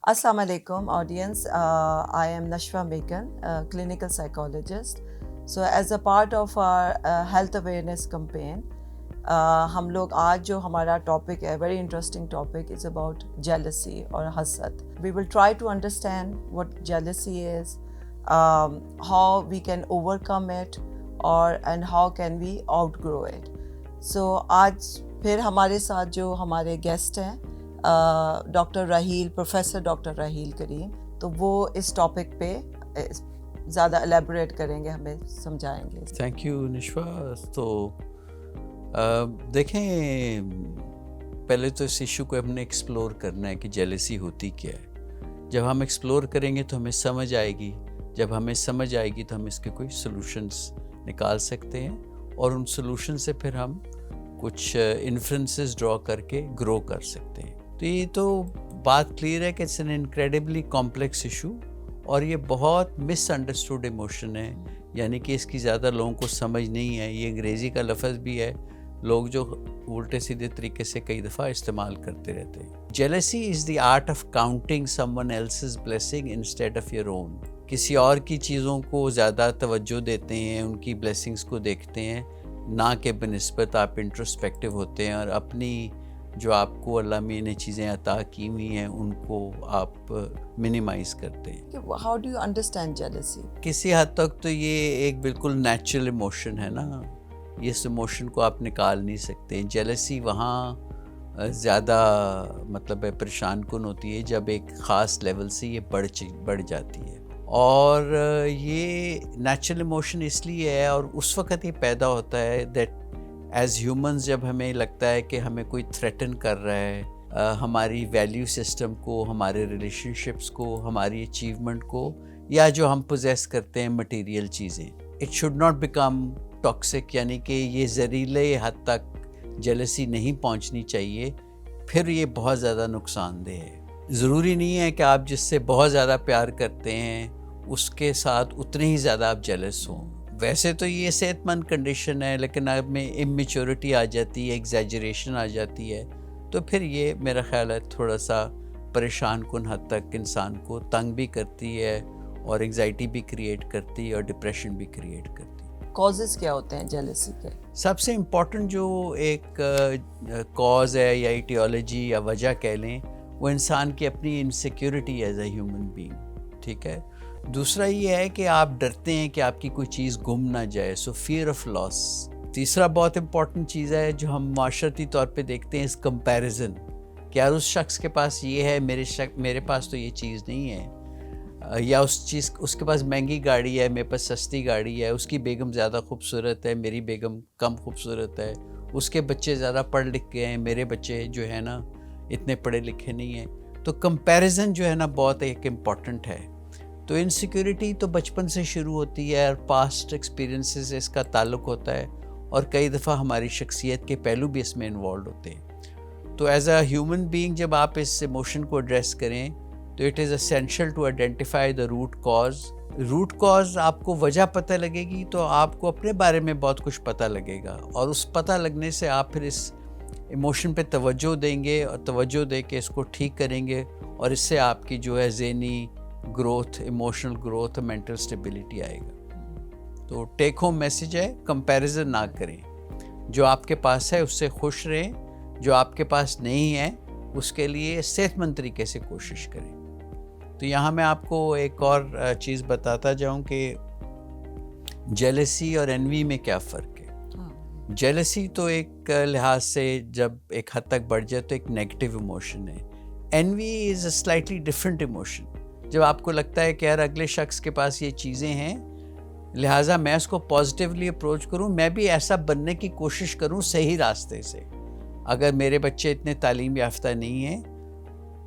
Assalamu alaikum, audience. I am Nashwa Mekan, a clinical psychologist. So, as a part of our health awareness campaign, ہم لوگ آج جو ہمارا topic ہے very interesting topic is about jealousy اور حسد. We will try to understand what jealousy is, how we can overcome it اور and how can we outgrow it. So آج پھر ہمارے ساتھ جو ہمارے گیسٹ ہیں doctor Raheel, professor doctor Raheel Karim, تو وہ اس ٹاپک پہ زیادہ الیبوریٹ کریں گے, ہمیں سمجھائیں گے. Thank you نشوا. تو دیکھیں, پہلے تو اس ایشو کو ہم نے ایکسپلور کرنا ہے کہ جیلسی ہوتی کیا ہے. جب ہم ایکسپلور کریں گے تو ہمیں سمجھ آئے گی, جب ہمیں سمجھ آئے گی تو ہم اس کے کوئی سلوشنس نکال سکتے ہیں, اور ان سلوشن سے پھر ہم کچھ انفرنسز ڈرا کر کے گرو کر سکتے ہیں. تو یہ تو بات کلیئر ہے کہ it's an incredibly complex issue, اور یہ بہت مس انڈرسٹوڈ ایموشن ہے, یعنی کہ اس کی زیادہ لوگوں کو سمجھ نہیں ہے. یہ انگریزی کا لفظ بھی ہے, لوگ جو الٹے سیدھے طریقے سے کئی دفعہ استعمال کرتے رہتے ہیں. Jealousy is the art of counting someone else's blessing instead of your own. کسی اور کی چیزوں کو زیادہ توجہ دیتے ہیں, ان کی بلیسنگز کو دیکھتے ہیں, نہ کہ بنسبت آپ انٹروسپیکٹیو ہوتے ہیں اور اپنی جو آپ کو اللہ میں نے چیزیں عطا کی ہوئی ہیں ان کو آپ منیمائز کرتے ہیں. How do you understand jealousy? کسی حد تک تو یہ ایک بالکل نیچرل ایموشن ہے نا, اس ایموشن کو آپ نکال نہیں سکتے. جیلسی وہاں زیادہ مطلب ہے پریشان کن ہوتی ہے جب ایک خاص لیول سے یہ بڑھ جاتی ہے, اور یہ نیچرل ایموشن اس لیے ہے, اور اس وقت یہ پیدا ہوتا ہے دیٹ ایز ہیومنز جب ہمیں لگتا ہے کہ ہمیں کوئی تھریٹن کر رہا ہے ہماری ویلیو سسٹم کو, ہمارے ریلیشن شپس کو, ہماری اچیومنٹ کو, یا جو ہم پوزیس کرتے ہیں مٹیریل چیزیں. It should not become toxic, یعنی کہ یہ زہریلے حد تک جیلسی نہیں پہنچنی چاہیے, پھر یہ بہت زیادہ نقصان دہ ہے. ضروری نہیں ہے کہ آپ جس سے بہت زیادہ پیار کرتے ہیں اس کے ساتھ اتنے ہی زیادہ آپ جیلس ہوں. ویسے تو یہ صحت مند کنڈیشن ہے, لیکن اب میں اممیچورٹی آ جاتی ہے, ایگزیجریشن آ جاتی ہے, تو پھر یہ میرا خیال ہے تھوڑا سا پریشان کن حد تک انسان کو تنگ بھی کرتی ہے, اور انگزائٹی بھی کریٹ کرتی ہے, اور ڈپریشن بھی کریٹ کرتی ہے. کازز کیا ہوتے ہیں جیلسی کے؟ سب سے امپورٹنٹ جو ایک کاز ہے یا ایٹیولوجی یا وجہ کہہ لیں, وہ انسان کی اپنی insecurity as a human being. ٹھیک ہے. دوسرا یہ ہے کہ آپ ڈرتے ہیں کہ آپ کی کوئی چیز گم نہ جائے, سو فیئر آف لاس. تیسرا بہت امپورٹنٹ چیز ہے جو ہم معاشرتی طور پہ دیکھتے ہیں, اس کمپیریزن, کہ یار اس شخص کے پاس یہ ہے, میرے پاس تو یہ چیز نہیں ہے, یا اس کے پاس مہنگی گاڑی ہے, میرے پاس سستی گاڑی ہے, اس کی بیگم زیادہ خوبصورت ہے, میری بیگم کم خوبصورت ہے, اس کے بچے زیادہ پڑھ لکھ کے ہیں, میرے بچے جو ہے نا اتنے پڑھے لکھے نہیں ہیں. تو کمپیریزن جو ہے نا بہت ایک امپورٹنٹ ہے. تو انسیکیورٹی تو بچپن سے شروع ہوتی ہے, اور پاسٹ ایکسپیرینسز سے اس کا تعلق ہوتا ہے, اور کئی دفعہ ہماری شخصیت کے پہلو بھی اس میں انوالوڈ ہوتے ہیں. تو ایز اے ہیومن بینگ جب آپ اس ایموشن کو ایڈریس کریں تو it is essential to identify the root cause. Root cause آپ کو وجہ پتہ لگے گی تو آپ کو اپنے بارے میں بہت کچھ پتہ لگے گا, اور اس پتہ لگنے سے آپ پھر اس ایموشن پہ توجہ دیں گے, اور توجہ دے کے اس کو ٹھیک کریں گے, اور اس سے آپ کی جو ہے ذہنی growth, emotional growth, mental stability آئے گا. تو ٹیک ہوم میسج ہے, کمپیریزن نہ کریں. جو آپ کے پاس ہے اس سے خوش رہیں, جو آپ کے پاس نہیں ہے اس کے لیے صحت مند طریقے سے کوشش کریں. تو یہاں میں آپ کو ایک اور چیز بتاتا جاؤں کہ جیلسی اور انوی میں کیا فرق ہے. جیلسی تو ایک لحاظ سے جب ایک حد تک بڑھ جائے تو ایک نیگیٹو ایموشن ہے. Anvi is a slightly different emotion. جب آپ کو لگتا ہے کہ یار اگلے شخص کے پاس یہ چیزیں ہیں, لہٰذا میں اس کو پازیٹیولی اپروچ کروں, میں بھی ایسا بننے کی کوشش کروں صحیح راستے سے. اگر میرے بچے اتنے تعلیم یافتہ نہیں ہیں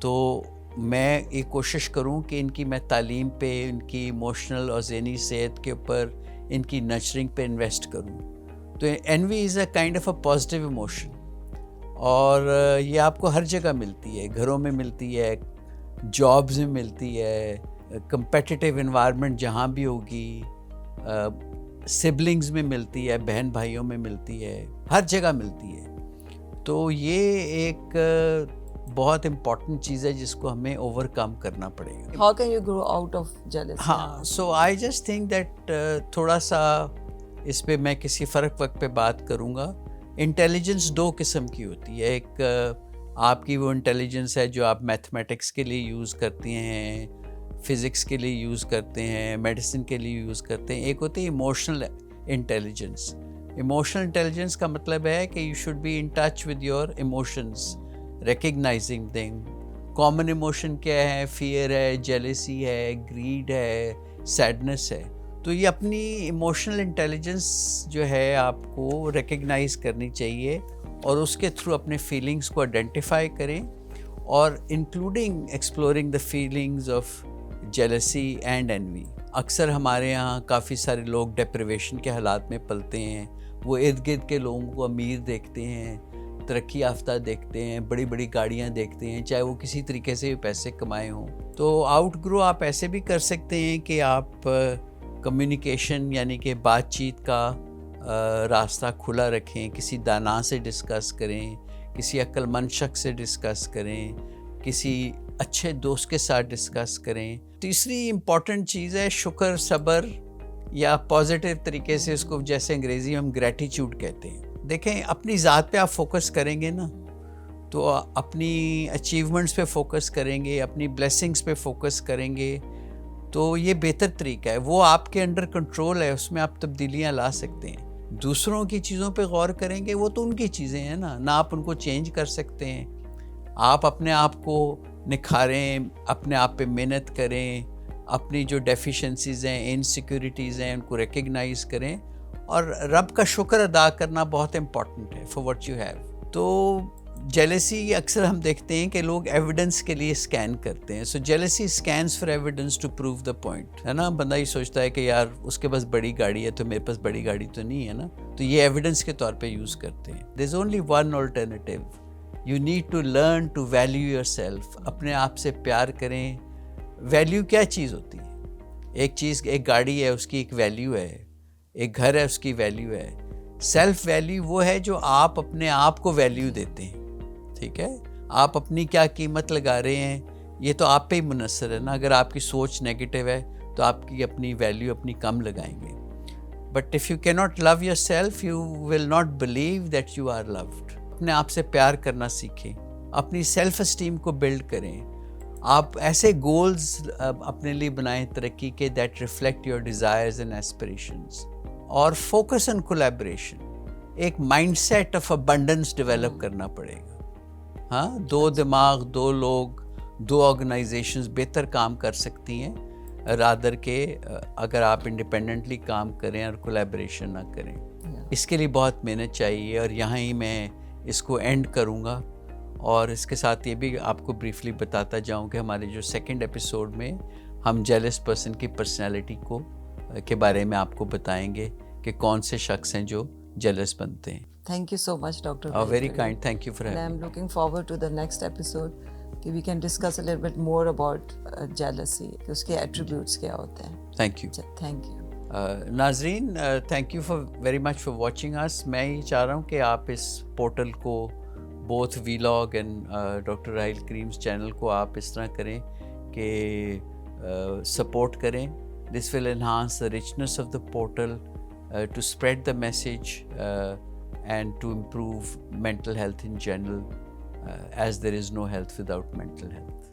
تو میں یہ کوشش کروں کہ ان کی میں تعلیم پہ, ان کی ایموشنل اور ذہنی صحت کے اوپر, ان کی نرچرنگ پہ انویسٹ کروں. تو envy is a kind of a positive emotion, اور یہ آپ کو ہر جگہ ملتی ہے, گھروں میں ملتی ہے, جابز میں ملتی ہے, کمپیٹیٹیو انوائرمنٹ جہاں بھی ہوگی, سبلنگز میں ملتی ہے, بہن بھائیوں میں ملتی ہے, ہر جگہ ملتی ہے. تو یہ ایک بہت امپورٹنٹ چیز ہے جس کو ہمیں اوور کم کرنا پڑے گا. How can you grow out of jealousy? ہاں, سو آئی جسٹ تھنک دیٹ تھوڑا سا اس پہ میں کسی فرق وقت پہ بات کروں گا. انٹیلیجنس دو قسم کی ہوتی ہے. ایک آپ کی وہ انٹیلیجنس ہے جو آپ میتھمیٹکس کے لیے یوز کرتے ہیں, فزکس کے لیے یوز کرتے ہیں, میڈیسن کے لیے یوز کرتے ہیں. ایک ہوتی ہے ایموشنل انٹیلیجنس. ایموشنل انٹیلیجنس کا مطلب ہے کہ you should be in touch with your emotions, recognizing them. Common emotion کیا ہے؟ فیئر ہے, جیلسی ہے, گریڈ ہے, سیڈنس ہے. تو یہ اپنی ایموشنل انٹیلیجنس جو ہے آپ کو ریکگنائز کرنی چاہیے اور اس کے تھرو اپنے فیلنگس کو آئیڈینٹیفائی کریں, اور including exploring the feelings of jealousy and Anvi. اکثر ہمارے یہاں کافی سارے لوگ ڈپریویشن کے حالات میں پلتے ہیں. وہ ارد گرد کے لوگوں کو امیر دیکھتے ہیں, ترقی یافتہ دیکھتے ہیں, بڑی بڑی گاڑیاں دیکھتے ہیں, چاہے وہ کسی طریقے سے پیسے کمائے ہوں. تو آؤٹ گرو آپ ایسے بھی کر سکتے ہیں کہ آپ کمیونیکیشن یعنی کہ بات چیت کا راستہ کھلا رکھیں, کسی دانا سے ڈسکس کریں, کسی عقل مند شخص سے ڈسکس کریں, کسی اچھے دوست کے ساتھ ڈسکس کریں. تیسری امپورٹنٹ چیز ہے شکر, صبر, یا پازیٹیو طریقے سے اس کو جیسے انگریزی میں ہم گریٹیچیوڈ کہتے ہیں. دیکھیں اپنی ذات پہ آپ فوکس کریں گے نا تو اپنی اچیومنٹس پہ فوکس کریں گے, اپنی بلیسنگس پہ فوکس کریں گے, تو یہ بہتر طریقہ ہے. وہ آپ کے انڈر کنٹرول ہے, اس میں آپ تبدیلیاں لا سکتے ہیں. دوسروں کی چیزوں پہ غور کریں گے, وہ تو ان کی چیزیں ہیں نا, نہ آپ ان کو چینج کر سکتے ہیں. آپ اپنے آپ کو نکھاریں, اپنے آپ پہ محنت کریں, اپنی جو ڈیفیشنسیز ہیں, انسیکیورٹیز ہیں, ان کو ریکگنائز کریں, اور رب کا شکر ادا کرنا بہت امپورٹنٹ ہے فار واٹ یو ہیو. تو جیلسی اکثر ہم دیکھتے ہیں کہ لوگ ایویڈنس کے لیے اسکین کرتے ہیں. So jealousy scans for evidence to prove the point, ہے نا. بندہ یہ سوچتا ہے کہ یار اس کے پاس بڑی گاڑی ہے تو میرے پاس بڑی گاڑی تو نہیں ہے نا, تو یہ ایویڈنس کے طور پہ یوز کرتے ہیں. There is only one alternative. You need to learn to value yourself. اپنے آپ سے پیار کریں. ویلیو کیا چیز ہوتی ہے؟ ایک چیز, ایک گاڑی ہے اس کی ایک ویلیو ہے, ایک گھر ہے اس کی ویلیو ہے. سیلف ویلیو وہ ہے جو آپ اپنے آپ کو ویلیو دیتے ہیں. ٹھیک ہے, آپ اپنی کیا قیمت لگا رہے ہیں یہ تو آپ پہ ہی منحصر ہے نا. اگر آپ کی سوچ نیگیٹو ہے تو آپ کی اپنی ویلیو اپنی کم لگائیں گے. بٹ اف یو کی not love yourself you will not believe that you are loved. اپنے آپ سے پیار کرنا سیکھیں, اپنی سیلف اسٹیم کو بلڈ کریں. آپ ایسے گولز اپنے لیے بنائیں ترقی کے that reflect your desires and aspirations. اور فوکس آن کولیبریشن. ایک mindset of abundance develop کرنا پڑے گا. ہاں, دو دماغ, دو لوگ, دو آرگنائزیشنز بہتر کام کر سکتی ہیں رادر کہ اگر آپ انڈیپینڈنٹلی کام کریں اور کولیبریشن نہ کریں. اس کے لیے بہت محنت چاہیے, اور یہاں ہی میں اس کو اینڈ کروں گا. اور اس کے ساتھ یہ بھی آپ کو بریفلی بتاتا جاؤں کہ ہمارے جو سیکنڈ ایپیسوڈ میں ہم جیلس پرسن کی پرسنالٹی کے بارے میں آپ کو بتائیں گے کہ کون سے شخص ہیں جو جیلس بنتے ہیں. Thank you so much, Dr. Very kind. Thank you for having me. And I'm looking forward to the next episode کہ we can discuss a little bit more about jealousy, کہ اس کے attributes کیا ہوتے ہیں. Thank you. Thank you. ناظرین, thank you for very much for watching us. میں یہ چاہ رہا ہوں کہ آپ اس پورٹل کو both vlog and doctor Raheel creams channel کو آپ اس طرح کریں کہ سپورٹ کریں. This will enhance the richness of the portal to spread the message and to improve mental health in general, as there is no health without mental health.